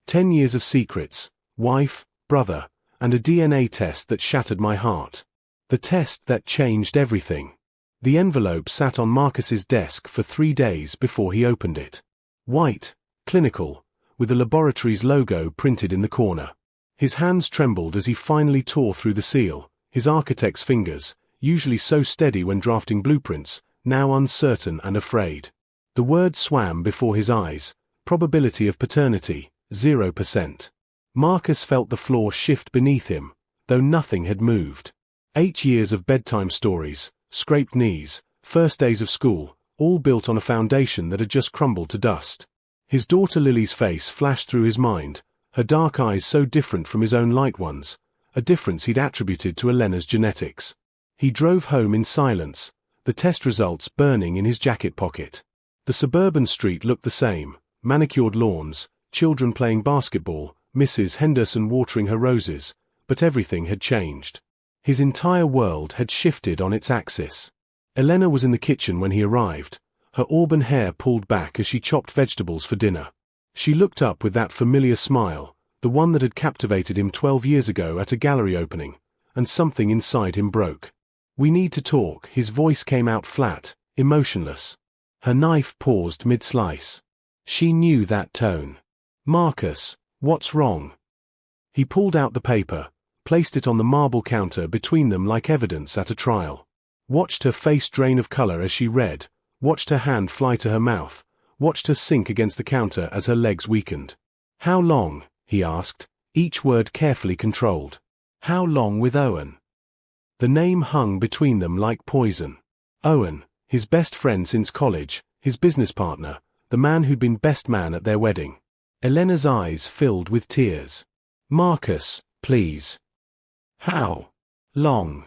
10 years of secrets, wife, brother, and a DNA test that shattered my heart. The test that changed everything. The envelope sat on Marcus's desk for 3 days before he opened it. White, clinical, with the laboratory's logo printed in the corner. His hands trembled as he finally tore through the seal, his architect's fingers, usually so steady when drafting blueprints, now uncertain and afraid. The words swam before his eyes: probability of paternity, 0%. Marcus felt the floor shift beneath him, though nothing had moved. 8 years of bedtime stories, scraped knees, first days of school, all built on a foundation that had just crumbled to dust. His daughter Lily's face flashed through his mind, her dark eyes so different from his own light ones, a difference he'd attributed to Elena's genetics. He drove home in silence, the test results burning in his jacket pocket. The suburban street looked the same: manicured lawns, children playing basketball, Mrs. Henderson watering her roses, but everything had changed. His entire world had shifted on its axis. Elena was in the kitchen when he arrived, her auburn hair pulled back as she chopped vegetables for dinner. She looked up with that familiar smile, the one that had captivated him 12 years ago at a gallery opening, and something inside him broke. "We need to talk." His voice came out flat, emotionless. Her knife paused mid-slice. She knew that tone. "Marcus, what's wrong?" He pulled out the paper, placed it on the marble counter between them like evidence at a trial. Watched her face drain of color as she read, watched her hand fly to her mouth, watched her sink against the counter as her legs weakened. "How long?" he asked, each word carefully controlled. "How long with Owen?" The name hung between them like poison. Owen, his best friend since college, his business partner, the man who'd been best man at their wedding. Elena's eyes filled with tears. "Marcus, please." "How long?"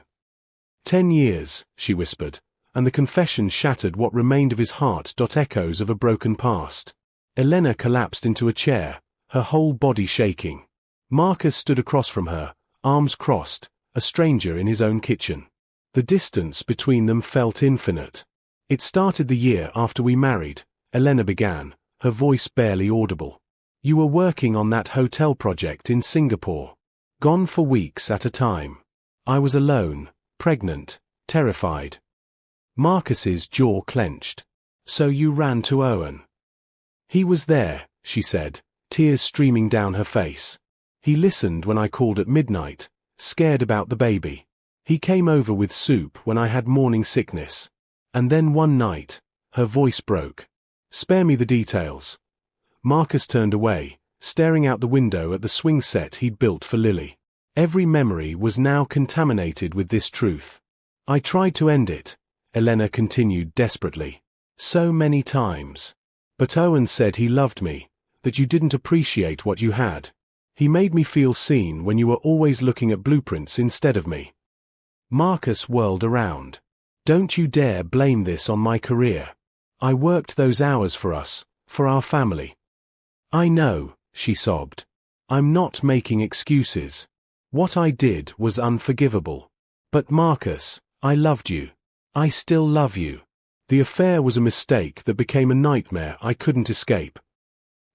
10 years, she whispered, and the confession shattered what remained of his heart. Echoes of a broken past. Elena collapsed into a chair, her whole body shaking. Marcus stood across from her, arms crossed, a stranger in his own kitchen. The distance between them felt infinite. "It started the year after we married," Elena began, her voice barely audible. "You were working on that hotel project in Singapore. Gone for weeks at a time. I was alone, pregnant, terrified." Marcus's jaw clenched. "So you ran to Owen?" "He was there," she said, tears streaming down her face. "He listened when I called at midnight, scared about the baby. He came over with soup when I had morning sickness. And then one night," her voice broke. "Spare me the details." Marcus turned away, staring out the window at the swing set he'd built for Lily. Every memory was now contaminated with this truth. "I tried to end it," Elena continued desperately. "So many times. But Owen said he loved me, that you didn't appreciate what you had. He made me feel seen when you were always looking at blueprints instead of me." Marcus whirled around. "Don't you dare blame this on my career. I worked those hours for us, for our family." "I know," she sobbed. "I'm not making excuses. What I did was unforgivable. But Marcus, I loved you. I still love you. The affair was a mistake that became a nightmare I couldn't escape."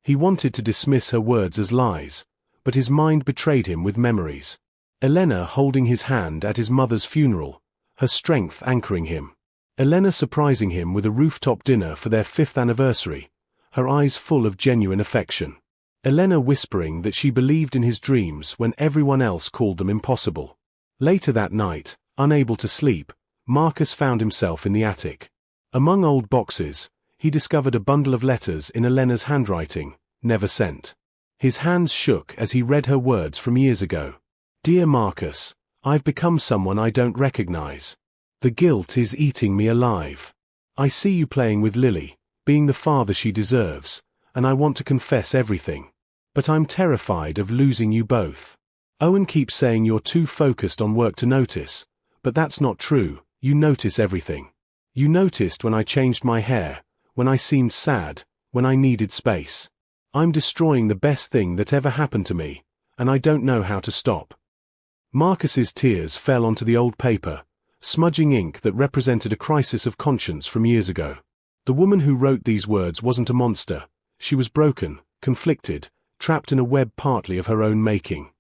He wanted to dismiss her words as lies, but his mind betrayed him with memories. Elena holding his hand at his mother's funeral, her strength anchoring him. Elena surprising him with a rooftop dinner for their 5th anniversary, her eyes full of genuine affection. Elena whispering that she believed in his dreams when everyone else called them impossible. Later that night, unable to sleep, Marcus found himself in the attic. Among old boxes, he discovered a bundle of letters in Elena's handwriting, never sent. His hands shook as he read her words from years ago. "Dear Marcus, I've become someone I don't recognize. The guilt is eating me alive. I see you playing with Lily, being the father she deserves, and I want to confess everything. But I'm terrified of losing you both. Owen keeps saying you're too focused on work to notice, but that's not true. You notice everything. You noticed when I changed my hair, when I seemed sad, when I needed space. I'm destroying the best thing that ever happened to me, and I don't know how to stop." Marcus's tears fell onto the old paper, smudging ink that represented a crisis of conscience from years ago. The woman who wrote these words wasn't a monster. She was broken, conflicted, trapped in a web partly of her own making.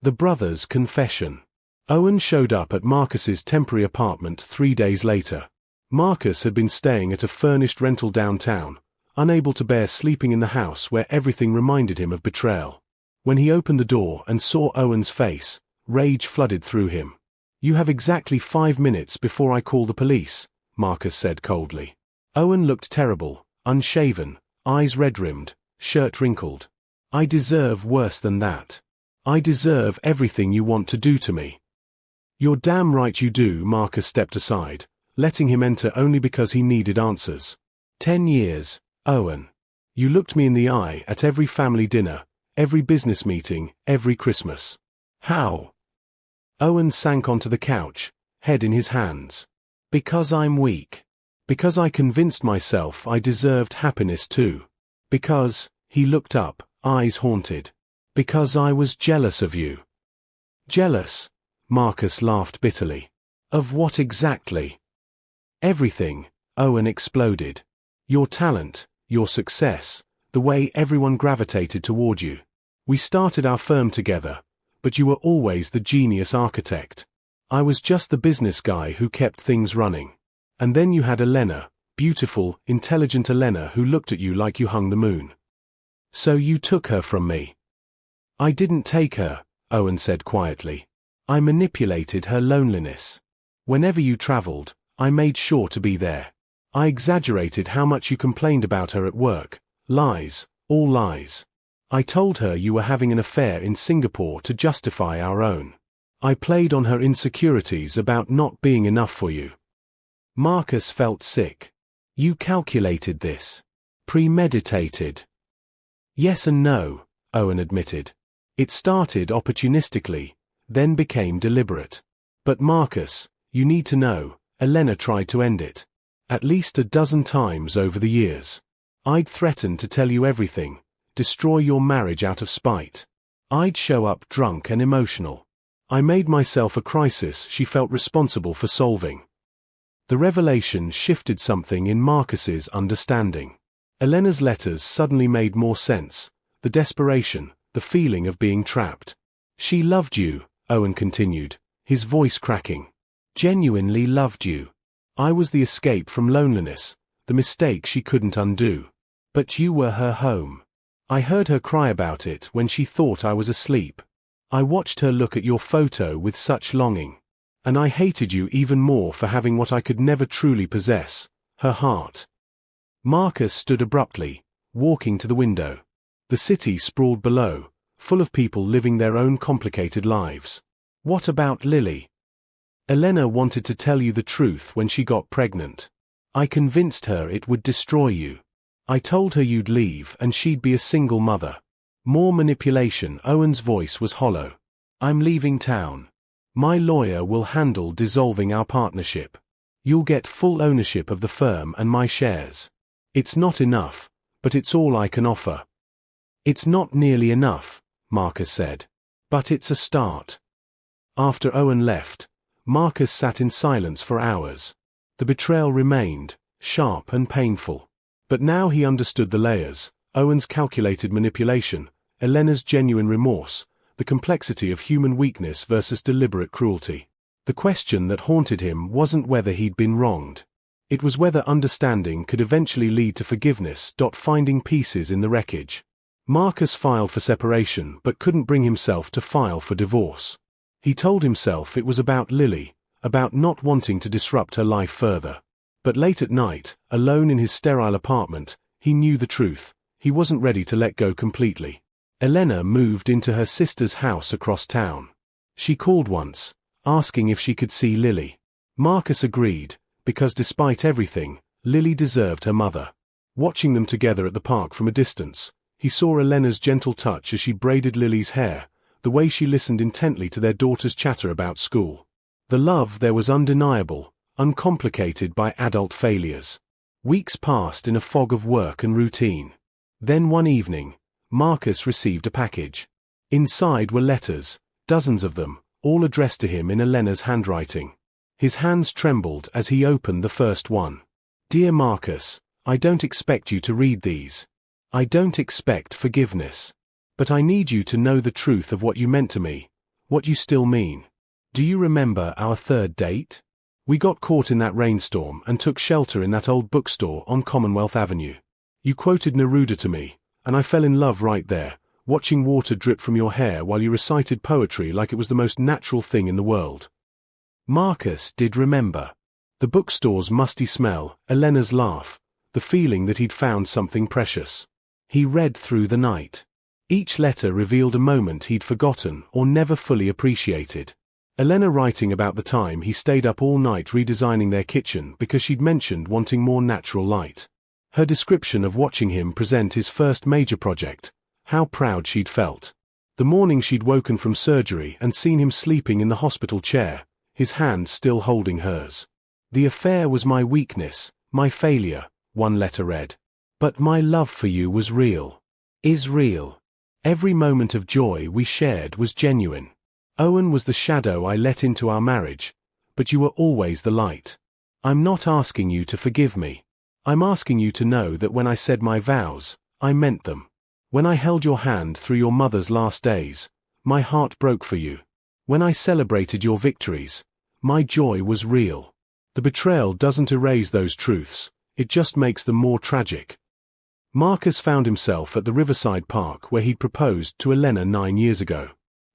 The brothers' confession. Owen showed up at Marcus's temporary apartment 3 days later. Marcus had been staying at a furnished rental downtown, unable to bear sleeping in the house where everything reminded him of betrayal. When he opened the door and saw Owen's face, rage flooded through him. "You have exactly 5 minutes before I call the police," Marcus said coldly. Owen looked terrible, unshaven, eyes red-rimmed, shirt wrinkled. "I deserve worse than that. I deserve everything you want to do to me." "You're damn right you do," Marcus stepped aside, letting him enter only because he needed answers. 10 years, Owen. You looked me in the eye at every family dinner, every business meeting, every Christmas. How? Owen sank onto the couch, head in his hands. "Because I'm weak. Because I convinced myself I deserved happiness too. Because," he looked up, eyes haunted. "Because I was jealous of you." "Jealous?" Marcus laughed bitterly. "Of what exactly?" "Everything," Owen exploded. "Your talent, your success, the way everyone gravitated toward you. We started our firm together, but you were always the genius architect. I was just the business guy who kept things running. And then you had Elena, beautiful, intelligent Elena who looked at you like you hung the moon. So you took her from me." "I didn't take her," Owen said quietly. "I manipulated her loneliness. Whenever you traveled, I made sure to be there. I exaggerated how much you complained about her at work. Lies, all lies. I told her you were having an affair in Singapore to justify our own. I played on her insecurities about not being enough for you." Marcus felt sick. "You calculated this. Premeditated." "Yes and no," Owen admitted. "It started opportunistically, then became deliberate. But Marcus, you need to know, Elena tried to end it. At least a dozen times over the years. I'd threaten to tell you everything, destroy your marriage out of spite. I'd show up drunk and emotional. I made myself a crisis she felt responsible for solving." The revelation shifted something in Marcus's understanding. Elena's letters suddenly made more sense, the desperation, the feeling of being trapped. "She loved you," Owen continued, his voice cracking. "Genuinely loved you. I was the escape from loneliness, the mistake she couldn't undo. But you were her home. I heard her cry about it when she thought I was asleep. I watched her look at your photo with such longing. And I hated you even more for having what I could never truly possess, her heart." Marcus stood abruptly, walking to the window. The city sprawled below, full of people living their own complicated lives. "What about Lily?" "Elena wanted to tell you the truth when she got pregnant. I convinced her it would destroy you. I told her you'd leave and she'd be a single mother. More manipulation." Owen's voice was hollow. "I'm leaving town. My lawyer will handle dissolving our partnership. You'll get full ownership of the firm and my shares. It's not enough, but it's all I can offer." "It's not nearly enough," Marcus said. "But it's a start." After Owen left, Marcus sat in silence for hours. The betrayal remained, sharp and painful. But now he understood the layers, Owen's calculated manipulation, Elena's genuine remorse, the complexity of human weakness versus deliberate cruelty. The question that haunted him wasn't whether he'd been wronged. It was whether understanding could eventually lead to forgiveness. Finding pieces in the wreckage. Marcus filed for separation but couldn't bring himself to file for divorce. He told himself it was about Lily, about not wanting to disrupt her life further. But late at night, alone in his sterile apartment, he knew the truth. He wasn't ready to let go completely. Elena moved into her sister's house across town. She called once, asking if she could see Lily. Marcus agreed, because despite everything, Lily deserved her mother. Watching them together at the park from a distance, he saw Elena's gentle touch as she braided Lily's hair, the way she listened intently to their daughter's chatter about school. The love there was undeniable, uncomplicated by adult failures. Weeks passed in a fog of work and routine. Then one evening, Marcus received a package. Inside were letters, dozens of them, all addressed to him in Elena's handwriting. His hands trembled as he opened the first one. "Dear Marcus, I don't expect you to read these. I don't expect forgiveness. But I need you to know the truth of what you meant to me, what you still mean. Do you remember our third date? We got caught in that rainstorm and took shelter in that old bookstore on Commonwealth Avenue. You quoted Neruda to me, and I fell in love right there, watching water drip from your hair while you recited poetry like it was the most natural thing in the world. Marcus did remember. The bookstore's musty smell, Elena's laugh, the feeling that he'd found something precious. He read through the night. Each letter revealed a moment he'd forgotten or never fully appreciated. Elena writing about the time he stayed up all night redesigning their kitchen because she'd mentioned wanting more natural light. Her description of watching him present his first major project, how proud she'd felt. The morning she'd woken from surgery and seen him sleeping in the hospital chair, his hand still holding hers. The affair was my weakness, my failure, one letter read. But my love for you was real. Is real. Every moment of joy we shared was genuine. Owen was the shadow I let into our marriage, but you were always the light. I'm not asking you to forgive me. I'm asking you to know that when I said my vows, I meant them. When I held your hand through your mother's last days, my heart broke for you. When I celebrated your victories, my joy was real. The betrayal doesn't erase those truths, it just makes them more tragic. Marcus found himself at the Riverside Park where he'd proposed to Elena 9 years ago.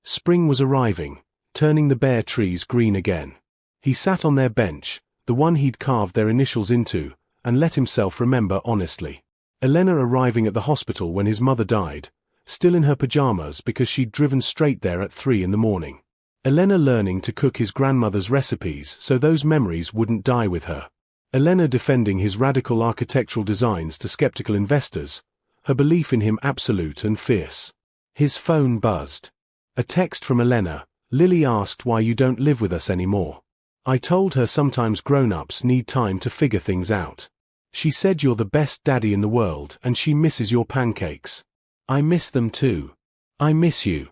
Spring was arriving, turning the bare trees green again. He sat on their bench, the one he'd carved their initials into, and let himself remember honestly. Elena arriving at the hospital when his mother died, still in her pajamas because she'd driven straight there at 3 in the morning. Elena learning to cook his grandmother's recipes so those memories wouldn't die with her. Elena defending his radical architectural designs to skeptical investors, her belief in him absolute and fierce. His phone buzzed. A text from Elena, Lily asked why you don't live with us anymore. I told her sometimes grown-ups need time to figure things out. She said you're the best daddy in the world and she misses your pancakes. I miss them too. I miss you.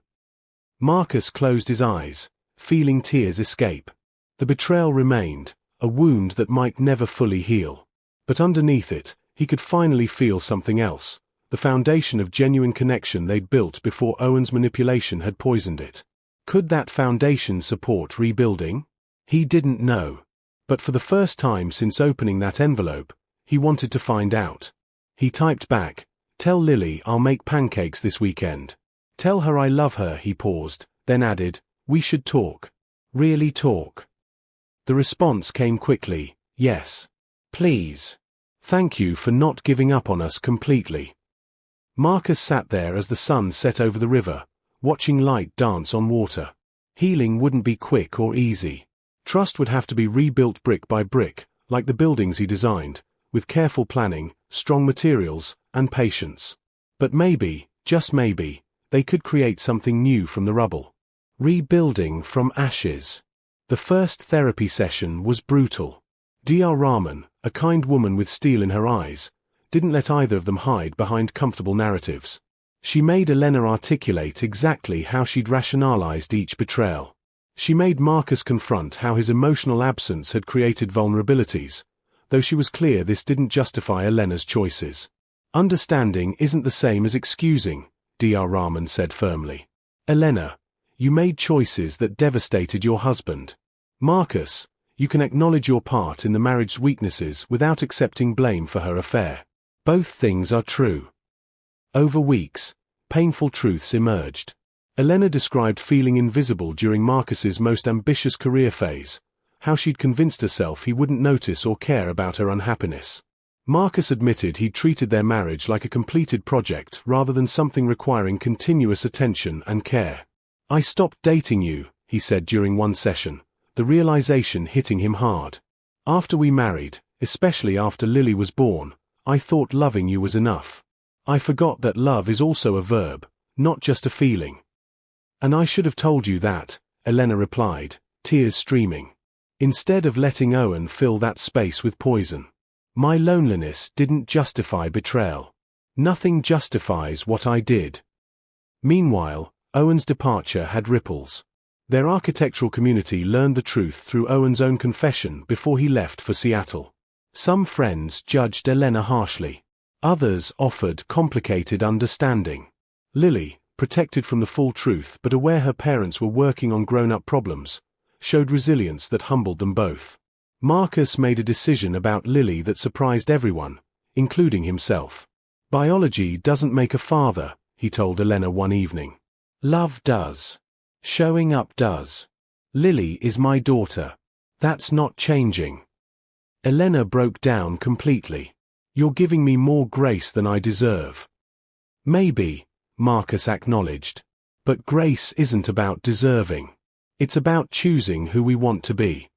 Marcus closed his eyes, feeling tears escape. The betrayal remained, a wound that might never fully heal. But underneath it, he could finally feel something else, the foundation of genuine connection they'd built before Owen's manipulation had poisoned it. Could that foundation support rebuilding? He didn't know. But for the first time since opening that envelope, he wanted to find out. He typed back, "Tell Lily I'll make pancakes this weekend. Tell her I love her," he paused, then added, "We should talk. Really talk." The response came quickly, "Yes. Please. Thank you for not giving up on us completely." Marcus sat there as the sun set over the river, watching light dance on water. Healing wouldn't be quick or easy. Trust would have to be rebuilt brick by brick, like the buildings he designed, with careful planning, strong materials, and patience. But maybe, just maybe, they could create something new from the rubble. Rebuilding from ashes. The first therapy session was brutal. Dr. Rahman, a kind woman with steel in her eyes, didn't let either of them hide behind comfortable narratives. She made Elena articulate exactly how she'd rationalized each betrayal. She made Marcus confront how his emotional absence had created vulnerabilities, though she was clear this didn't justify Elena's choices. Understanding isn't the same as excusing, Dr. Rahman said firmly. Elena, you made choices that devastated your husband. Marcus, you can acknowledge your part in the marriage's weaknesses without accepting blame for her affair. Both things are true. Over weeks, painful truths emerged. Elena described feeling invisible during Marcus's most ambitious career phase, how she'd convinced herself he wouldn't notice or care about her unhappiness. Marcus admitted he'd treated their marriage like a completed project rather than something requiring continuous attention and care. "I stopped dating you," he said during one session, the realization hitting him hard. "After we married, especially after Lily was born, I thought loving you was enough. I forgot that love is also a verb, not just a feeling." "And I should have told you that," Elena replied, tears streaming. "Instead of letting Owen fill that space with poison. My loneliness didn't justify betrayal. Nothing justifies what I did." Meanwhile, Owen's departure had ripples. Their architectural community learned the truth through Owen's own confession before he left for Seattle. Some friends judged Elena harshly. Others offered complicated understanding. Lily, protected from the full truth but aware her parents were working on grown-up problems, showed resilience that humbled them both. Marcus made a decision about Lily that surprised everyone, including himself. "Biology doesn't make a father," he told Elena one evening. "Love does. Showing up does. Lily is my daughter. That's not changing." Elena broke down completely. "You're giving me more grace than I deserve." "Maybe," Marcus acknowledged. "But grace isn't about deserving. It's about choosing who we want to be."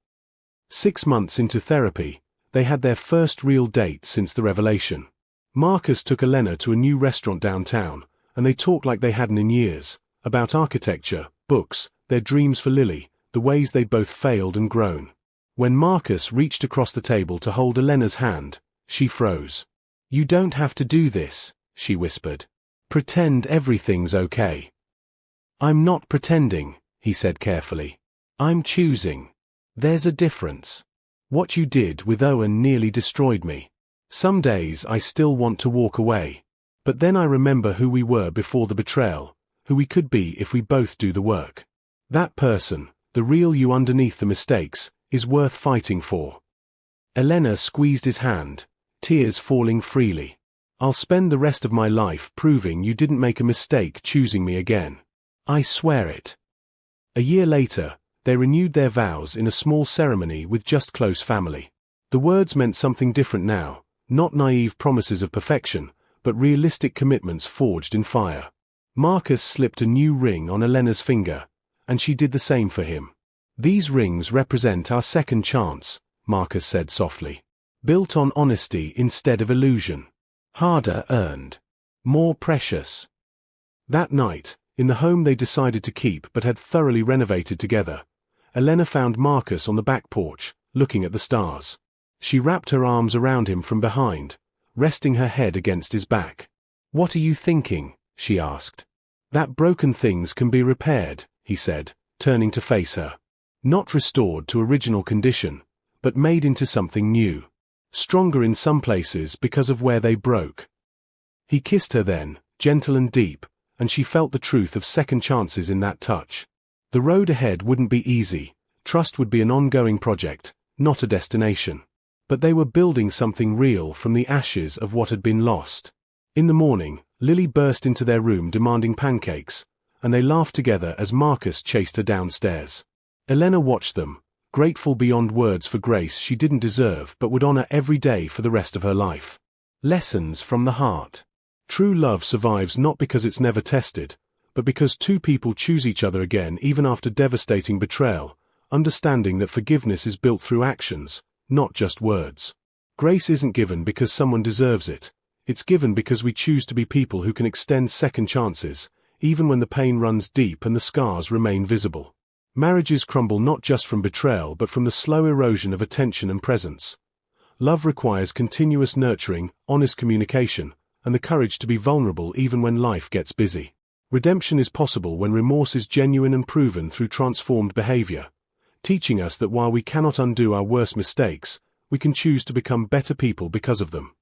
6 months into therapy, they had their first real date since the revelation. Marcus took Elena to a new restaurant downtown, and they talked like they hadn't in years, about architecture, books, their dreams for Lily, the ways they'd both failed and grown. When Marcus reached across the table to hold Elena's hand, she froze. "You don't have to do this," she whispered. "Pretend everything's okay." "I'm not pretending," he said carefully. "I'm choosing. There's a difference. What you did with Owen nearly destroyed me. Some days I still want to walk away. But then I remember who we were before the betrayal, who we could be if we both do the work. That person, the real you underneath the mistakes, is worth fighting for." Elena squeezed his hand, tears falling freely. "I'll spend the rest of my life proving you didn't make a mistake choosing me again. I swear it." A year later, they renewed their vows in a small ceremony with just close family. The words meant something different now, not naive promises of perfection, but realistic commitments forged in fire. Marcus slipped a new ring on Elena's finger, and she did the same for him. "These rings represent our second chance," Marcus said softly. "Built on honesty instead of illusion. Harder earned. More precious." That night, in the home they decided to keep but had thoroughly renovated together, Elena found Marcus on the back porch, looking at the stars. She wrapped her arms around him from behind, resting her head against his back. "What are you thinking?" she asked. "That broken things can be repaired," he said, turning to face her. "Not restored to original condition, but made into something new. Stronger in some places because of where they broke." He kissed her then, gentle and deep, and she felt the truth of second chances in that touch. The road ahead wouldn't be easy. Trust would be an ongoing project, not a destination. But they were building something real from the ashes of what had been lost. In the morning, Lily burst into their room demanding pancakes, and they laughed together as Marcus chased her downstairs. Elena watched them, grateful beyond words for grace she didn't deserve but would honor every day for the rest of her life. Lessons from the heart. True love survives not because it's never tested, but because two people choose each other again even after devastating betrayal, understanding that forgiveness is built through actions, not just words. Grace isn't given because someone deserves it. It's given because we choose to be people who can extend second chances, even when the pain runs deep and the scars remain visible. Marriages crumble not just from betrayal but from the slow erosion of attention and presence. Love requires continuous nurturing, honest communication, and the courage to be vulnerable even when life gets busy. Redemption is possible when remorse is genuine and proven through transformed behavior, teaching us that while we cannot undo our worst mistakes, we can choose to become better people because of them.